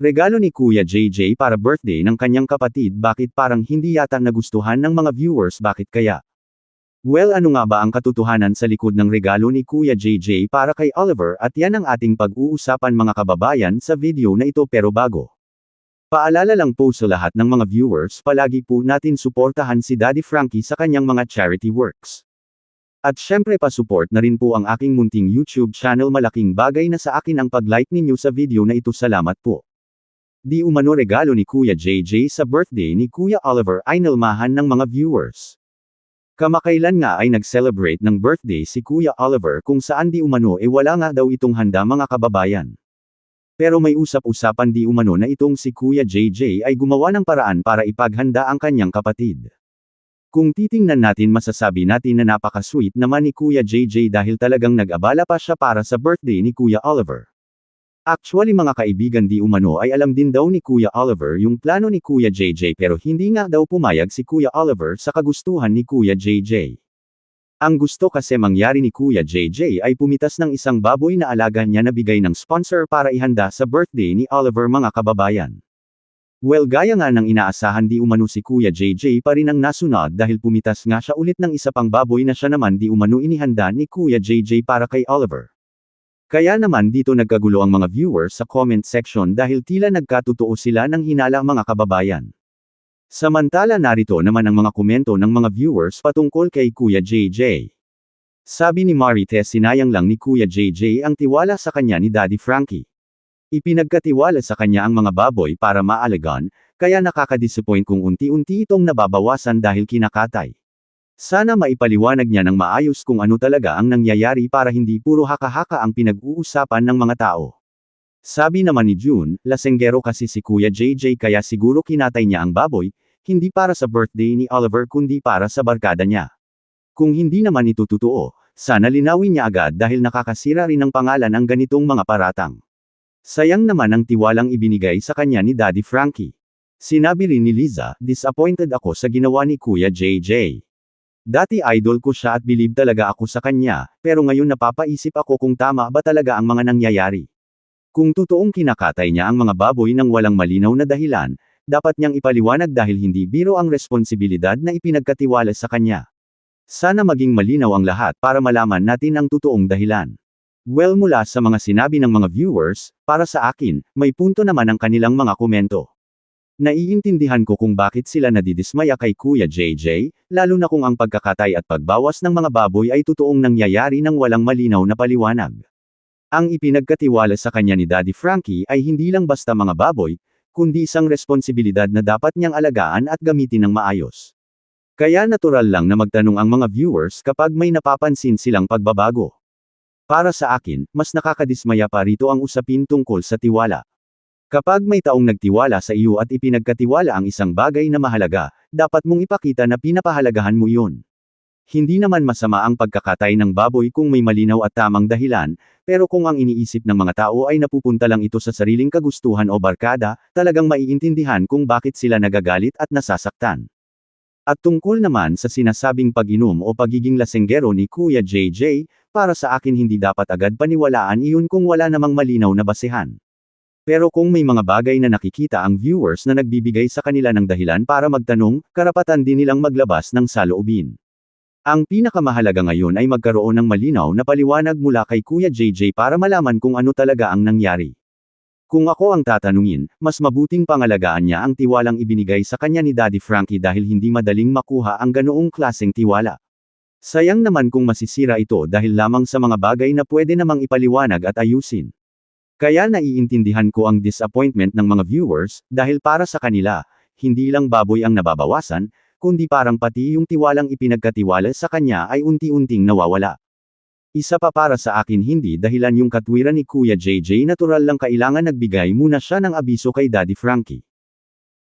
Regalo ni Kuya JJ para birthday ng kanyang kapatid, bakit parang hindi yata nagustuhan ng mga viewers, bakit kaya? Well, ano nga ba ang katotohanan sa likod ng regalo ni Kuya JJ para kay Oliver, at yan ang ating pag-uusapan mga kababayan sa video na ito. Pero bago, paalala lang po sa lahat ng mga viewers, palagi po natin suportahan si Daddy Frankie sa kanyang mga charity works. At syempre pa-support na rin po ang aking munting YouTube channel, malaking bagay na sa akin ang pag-like ninyo sa video na ito, salamat po. Di umano regalo ni Kuya JJ sa birthday ni Kuya Oliver ay nalmahan ng mga viewers. Kamakailan nga ay nag-celebrate ng birthday si Kuya Oliver, kung saan di umano wala nga daw itong handa mga kababayan. Pero may usap-usapan di umano na itong si Kuya JJ ay gumawa ng paraan para ipaghanda ang kanyang kapatid. Kung titingnan natin, masasabi natin na napaka-sweet naman ni Kuya JJ dahil talagang nag-abala pa siya para sa birthday ni Kuya Oliver. Actually mga kaibigan, di umano ay alam din daw ni Kuya Oliver yung plano ni Kuya JJ, pero hindi nga daw pumayag si Kuya Oliver sa kagustuhan ni Kuya JJ. Ang gusto kasi mangyari ni Kuya JJ ay pumitas ng isang baboy na alaga niya na bigay ng sponsor para ihanda sa birthday ni Oliver mga kababayan. Well, gaya nga ng inaasahan, di umano si Kuya JJ pa rin ang nasunod dahil pumitas nga siya ulit ng isa pang baboy na siya naman di umano inihanda ni Kuya JJ para kay Oliver. Kaya naman dito nagkagulo ang mga viewers sa comment section dahil tila nagkatotoo sila ng hinala mga kababayan. Samantala narito naman ang mga komento ng mga viewers patungkol kay Kuya JJ. Sabi ni Marites, sinayang lang ni Kuya JJ ang tiwala sa kanya ni Daddy Frankie. Ipinagkatiwala sa kanya ang mga baboy para maalagaan, kaya nakaka-disappoint kung unti-unti itong nababawasan dahil kinakatay. Sana maipaliwanag niya ng maayos kung ano talaga ang nangyayari para hindi puro haka-haka ang pinag-uusapan ng mga tao. Sabi naman ni June, lasenggero kasi si Kuya JJ kaya siguro kinatay niya ang baboy, hindi para sa birthday ni Oliver kundi para sa barkada niya. Kung hindi naman ito totoo, sana linawin niya agad dahil nakakasira rin ng pangalan ang ganitong mga paratang. Sayang naman ang tiwalang ibinigay sa kanya ni Daddy Frankie. Sinabi rin ni Liza, disappointed ako sa ginawa ni Kuya JJ. Dati idol ko siya at believe talaga ako sa kanya, pero ngayon napapaisip ako kung tama ba talaga ang mga nangyayari. Kung totoong kinakatay niya ang mga baboy ng walang malinaw na dahilan, dapat niyang ipaliwanag dahil hindi biro ang responsibilidad na ipinagkatiwala sa kanya. Sana maging malinaw ang lahat para malaman natin ang totoong dahilan. Well, mula sa mga sinabi ng mga viewers, para sa akin, may punto naman ang kanilang mga komento. Naiintindihan ko kung bakit sila nadidismaya kay Kuya JJ, lalo na kung ang pagkakatay at pagbawas ng mga baboy ay totoong nangyayari ng walang malinaw na paliwanag. Ang ipinagkatiwala sa kanya ni Daddy Frankie ay hindi lang basta mga baboy, kundi isang responsibilidad na dapat niyang alagaan at gamitin ng maayos. Kaya natural lang na magtanong ang mga viewers kapag may napapansin silang pagbabago. Para sa akin, mas nakakadismaya pa rito ang usapin tungkol sa tiwala. Kapag may taong nagtiwala sa iyo at ipinagkatiwala ang isang bagay na mahalaga, dapat mong ipakita na pinapahalagahan mo yun. Hindi naman masama ang pagkakatay ng baboy kung may malinaw at tamang dahilan, pero kung ang iniisip ng mga tao ay napupunta lang ito sa sariling kagustuhan o barkada, talagang maiintindihan kung bakit sila nagagalit at nasasaktan. At tungkol naman sa sinasabing pag-inom o pagiging lasenggero ni Kuya JJ, para sa akin hindi dapat agad paniwalaan iyon kung wala namang malinaw na basehan. Pero kung may mga bagay na nakikita ang viewers na nagbibigay sa kanila ng dahilan para magtanong, karapatan din nilang maglabas ng saloobin. Ang pinakamahalaga ngayon ay magkaroon ng malinaw na paliwanag mula kay Kuya JJ para malaman kung ano talaga ang nangyari. Kung ako ang tatanungin, mas mabuting pangalagaan niya ang tiwalang ibinigay sa kanya ni Daddy Frankie dahil hindi madaling makuha ang ganoong klaseng tiwala. Sayang naman kung masisira ito dahil lamang sa mga bagay na pwede namang ipaliwanag at ayusin. Kaya naiintindihan ko ang disappointment ng mga viewers, dahil para sa kanila, hindi lang baboy ang nababawasan, kundi parang pati yung tiwalang ipinagkatiwala sa kanya ay unti-unting nawawala. Isa pa para sa akin, hindi dahilan yung katwiran ni Kuya JJ, natural lang kailangan nagbigay muna siya ng abiso kay Daddy Frankie.